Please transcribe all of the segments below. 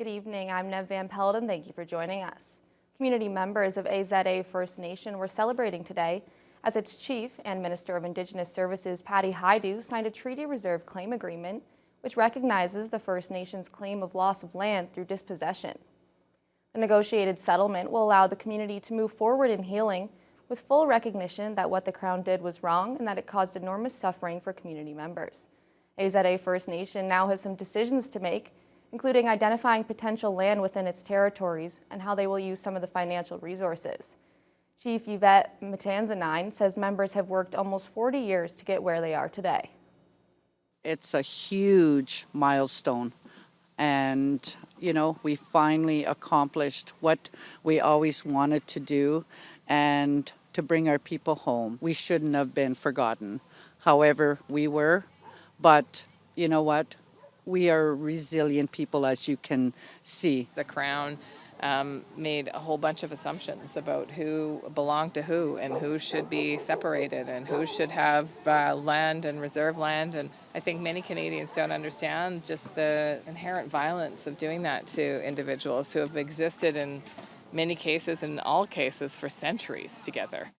Good evening, I'm Nev Van Pelt, and thank you for joining us. Community members of AZA First Nation were celebrating today as its chief and Minister of Indigenous Services, Patty Haidu, signed a treaty reserve claim agreement which recognizes the First Nations' claim of loss of land through dispossession. The negotiated settlement will allow the community to move forward in healing with full recognition that what the Crown did was wrong and that it caused enormous suffering for community members. AZA First Nation now has some decisions to make, including identifying potential land within its territories and how they will use some of the financial resources. Chief Yvette Matanzanine says members have worked almost 40 years to get where they are today. It's a huge milestone, and we finally accomplished what we always wanted to do and to bring our people home. We shouldn't have been forgotten. However, we were, but you know what? We are resilient people, as you can see. The Crown made a whole bunch of assumptions about who belonged to who and who should be separated and who should have land and reserve land. And I think many Canadians don't understand just the inherent violence of doing that to individuals who have existed in many cases, in all cases, for centuries together.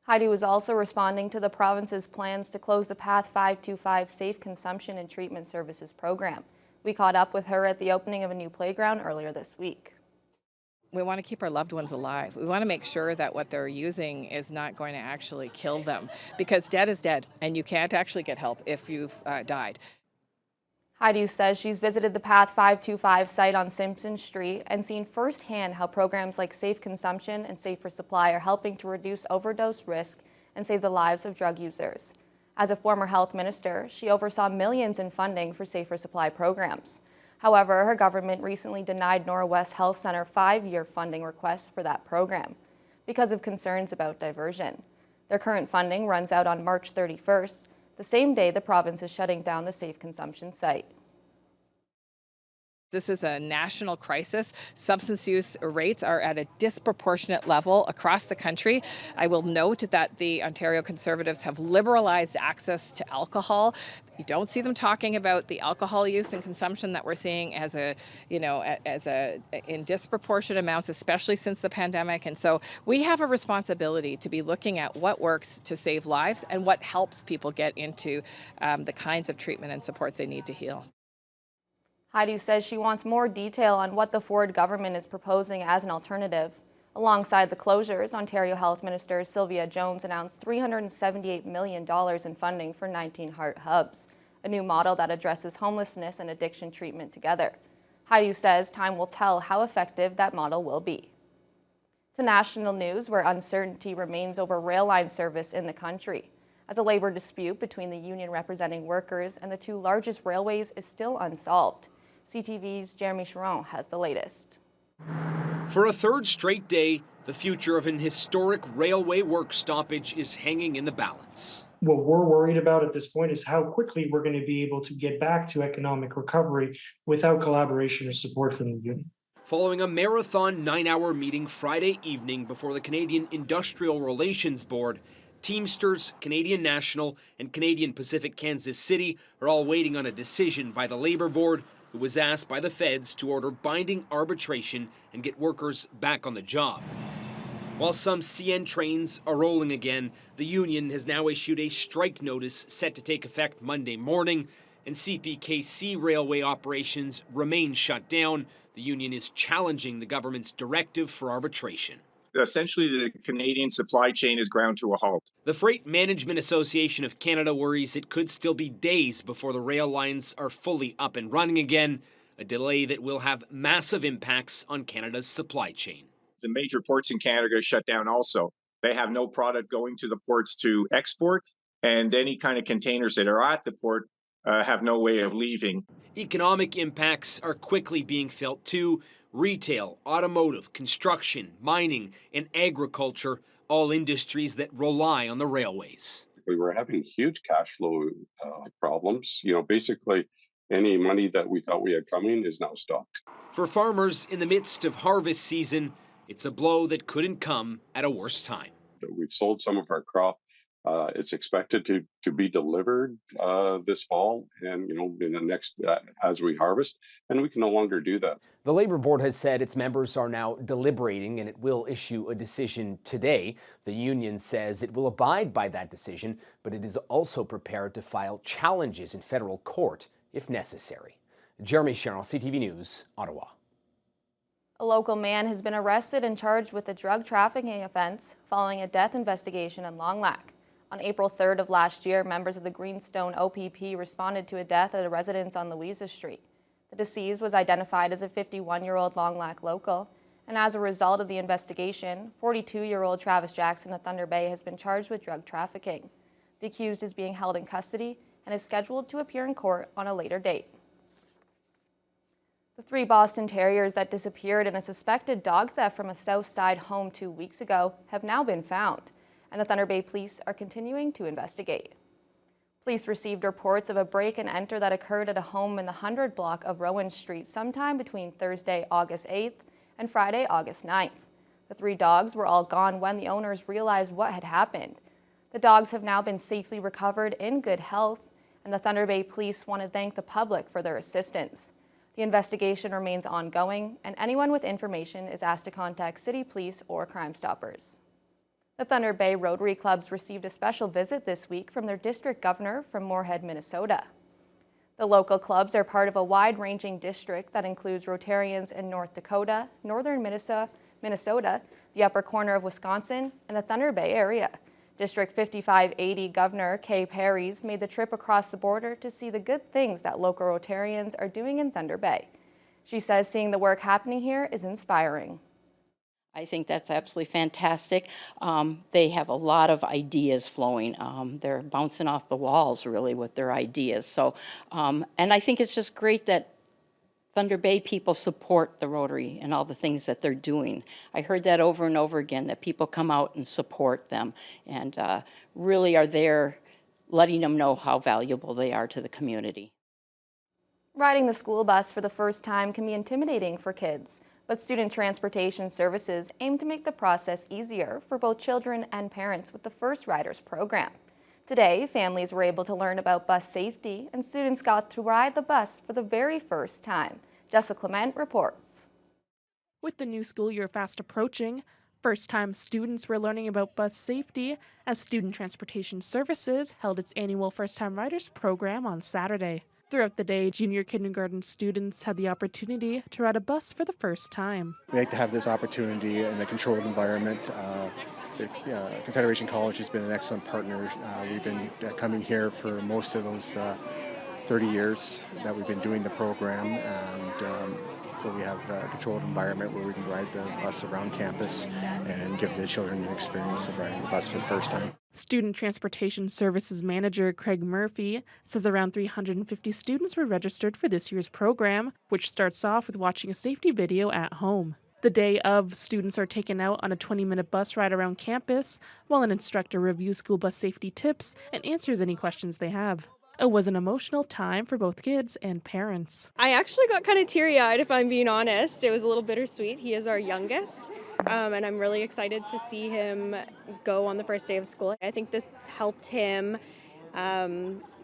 Haidu was also responding to the province's plans to close the Path 525 Safe Consumption and Treatment Services program. We caught up with her at the opening of a new playground earlier this week. We want to keep our loved ones alive. We want to make sure that what they're using is not going to actually kill them, because dead is dead, and you can't actually get help if you've died. Haidu says she's visited the Path 525 site on Simpson Street and seen firsthand how programs like Safe Consumption and Safer Supply are helping to reduce overdose risk and save the lives of drug users. As a former health minister, she oversaw millions in funding for Safer Supply programs. However, her government recently denied Norwest Health Center 5-year funding requests for that program because of concerns about diversion. Their current funding runs out on March 31st, the same day the province is shutting down the Safe Consumption site. This is a national crisis. Substance use rates are at a disproportionate level across the country. I will note that the Ontario Conservatives have liberalized access to alcohol. You don't see them talking about the alcohol use and consumption that we're seeing in disproportionate amounts, especially since the pandemic. And so we have a responsibility to be looking at what works to save lives and what helps people get into the kinds of treatment and supports they need to heal. Haidu says she wants more detail on what the Ford government is proposing as an alternative. Alongside the closures, Ontario Health Minister Sylvia Jones announced $378 million in funding for 19 heart hubs, a new model that addresses homelessness and addiction treatment together. Haidu says time will tell how effective that model will be. To national news, where uncertainty remains over rail line service in the country, as a labor dispute between the union representing workers and the two largest railways is still unsolved. CTV's Jeremy Chiron has the latest. For a third straight day, the future of an historic railway work stoppage is hanging in the balance. What we're worried about at this point is how quickly we're going to be able to get back to economic recovery without collaboration or support from the union. Following a marathon 9-hour meeting Friday evening before the Canadian Industrial Relations Board, Teamsters, Canadian National, and Canadian Pacific Kansas City are all waiting on a decision by the Labour Board, who was asked by the feds to order binding arbitration and get workers back on the job. While some CN trains are rolling again, the union has now issued a strike notice set to take effect Monday morning, and CPKC railway operations remain shut down. The union is challenging the government's directive for arbitration. Essentially, the Canadian supply chain is ground to a halt. The Freight Management Association of Canada worries it could still be days before the rail lines are fully up and running again, a delay that will have massive impacts on Canada's supply chain. The major ports in Canada shut down also. They have no product going to the ports to export, and any kind of containers that are at the port have no way of leaving. Economic impacts are quickly being felt too. Retail, automotive, construction, mining, and agriculture, all industries that rely on the railways. We were having huge cash flow problems. Basically any money that we thought we had coming is now stopped. For farmers in the midst of harvest season, it's a blow that couldn't come at a worse time. We've sold some of our crop It's expected to be delivered this fall, and in the next as we harvest, and we can no longer do that. The Labor Board has said its members are now deliberating and it will issue a decision today. The union says it will abide by that decision, but it is also prepared to file challenges in federal court if necessary. Jeremy Sharon, CTV News, Ottawa. A local man has been arrested and charged with a drug trafficking offense following a death investigation in Long Lac. On April 3rd of last year, members of the Greenstone OPP responded to a death at a residence on Louisa Street. The deceased was identified as a 51-year-old Long Lac local, and as a result of the investigation, 42-year-old Travis Jackson of Thunder Bay has been charged with drug trafficking. The accused is being held in custody and is scheduled to appear in court on a later date. The 3 Boston Terriers that disappeared in a suspected dog theft from a South Side home 2 weeks ago have now been found, and the Thunder Bay Police are continuing to investigate. Police received reports of a break-and-enter that occurred at a home in the 100 block of Rowan Street sometime between Thursday, August 8th and Friday, August 9th. The 3 dogs were all gone when the owners realized what had happened. The dogs have now been safely recovered in good health, and the Thunder Bay Police want to thank the public for their assistance. The investigation remains ongoing, and anyone with information is asked to contact City Police or Crime Stoppers. The Thunder Bay Rotary Clubs received a special visit this week from their district governor from Moorhead, Minnesota. The local clubs are part of a wide-ranging district that includes Rotarians in North Dakota, northern Minnesota, the upper corner of Wisconsin, and the Thunder Bay area. District 5580 Governor Kay Perry's made the trip across the border to see the good things that local Rotarians are doing in Thunder Bay. She says seeing the work happening here is inspiring. I think that's absolutely fantastic. They have a lot of ideas flowing. They're bouncing off the walls, really, with their ideas. So, and I think it's just great that Thunder Bay people support the Rotary and all the things that they're doing. I heard that over and over again, that people come out and support them and really are there letting them know how valuable they are to the community. Riding the school bus for the first time can be intimidating for kids, but Student Transportation Services aim to make the process easier for both children and parents with the First Riders program. Today, families were able to learn about bus safety, and students got to ride the bus for the very first time. Jessica Clement reports. With the new school year fast approaching, first-time students were learning about bus safety as Student Transportation Services held its annual First-Time Riders program on Saturday. Throughout the day, junior kindergarten students had the opportunity to ride a bus for the first time. We like to have this opportunity in a controlled environment. The Confederation College has been an excellent partner. We've been coming here for most of those 30 years that we've been doing the program, and so we have a controlled environment where we can ride the bus around campus and give the children the experience of riding the bus for the first time. Student Transportation Services Manager Craig Murphy says around 350 students were registered for this year's program, which starts off with watching a safety video at home. The day of, students are taken out on a 20-minute bus ride around campus, while an instructor reviews school bus safety tips and answers any questions they have. It was an emotional time for both kids and parents. I actually got kind of teary-eyed, if I'm being honest. It was a little bittersweet. He is our youngest, and I'm really excited to see him go on the first day of school. I think this helped him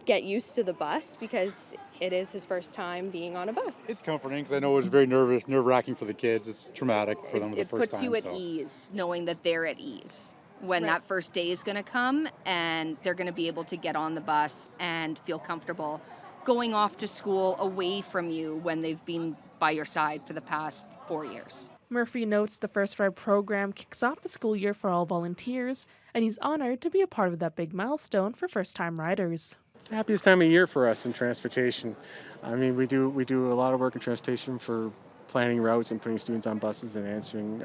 get used to the bus because it is his first time being on a bus. It's comforting because I know it was very nerve-wracking for the kids. It's traumatic for them the first time. It puts you at ease, knowing that they're at ease when that first day is going to come and they're going to be able to get on the bus and feel comfortable going off to school away from you when they've been by your side for the past 4 years. Murphy notes the First Ride program kicks off the school year for all volunteers, and he's honored to be a part of that big milestone for first-time riders. It's the happiest time of year for us in transportation. I mean, we do a lot of work in transportation for planning routes and putting students on buses and answering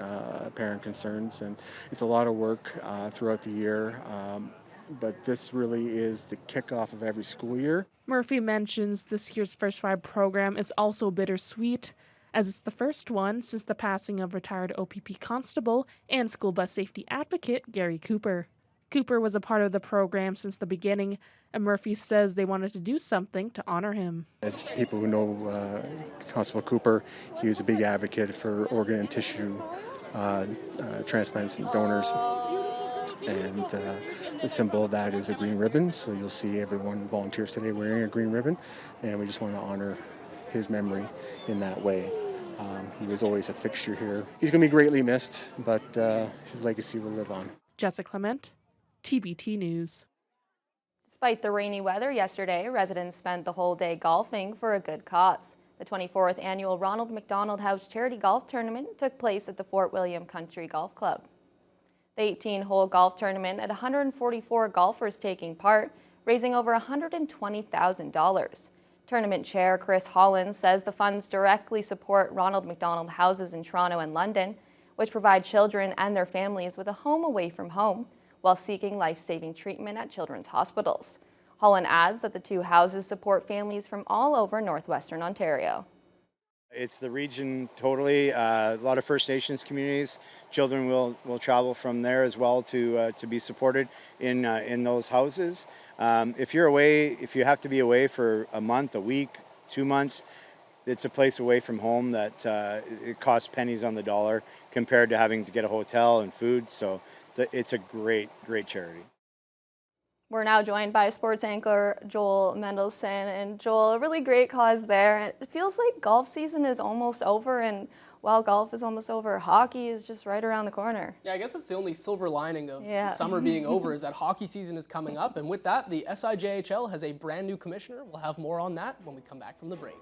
parent concerns, and it's a lot of work throughout the year, but this really is the kickoff of every school year. Murphy mentions this year's First Ride program is also bittersweet, as it's the first one since the passing of retired OPP constable and school bus safety advocate Gary Cooper. Cooper was a part of the program since the beginning, and Murphy says they wanted to do something to honor him. As people who know Constable Cooper, he was a big advocate for organ and tissue transplants and donors. And the symbol of that is a green ribbon. So you'll see everyone volunteers today wearing a green ribbon. And we just want to honor his memory in that way. He was always a fixture here. He's going to be greatly missed, but his legacy will live on. Jessica Clement, TBT News. Despite the rainy weather yesterday, residents spent the whole day golfing for a good cause. The 24th annual Ronald McDonald House Charity Golf Tournament took place at the Fort William Country Golf Club. The 18-hole golf tournament had 144 golfers taking part, raising over $120,000. Tournament chair Chris Holland says the funds directly support Ronald McDonald houses in Toronto and London, which provide children and their families with a home away from home while seeking life-saving treatment at children's hospitals. Holland adds that the two houses support families from all over northwestern Ontario. It's the region totally. A lot of First Nations communities. Children will travel from there as well to be supported in those houses. If you're away, if you have to be away for a month, a week, 2 months, it's a place away from home that it costs pennies on the dollar compared to having to get a hotel and food. So it's a great charity. We're now joined by sports anchor Joel Mendelson. And Joel, a really great cause there. It feels like golf season is almost over, and while golf is almost over, hockey is just right around the corner. Yeah, I guess that's the only silver lining of the summer being over is that hockey season is coming up. And with that, the SIJHL has a brand new commissioner. We'll have more on that when we come back from the break.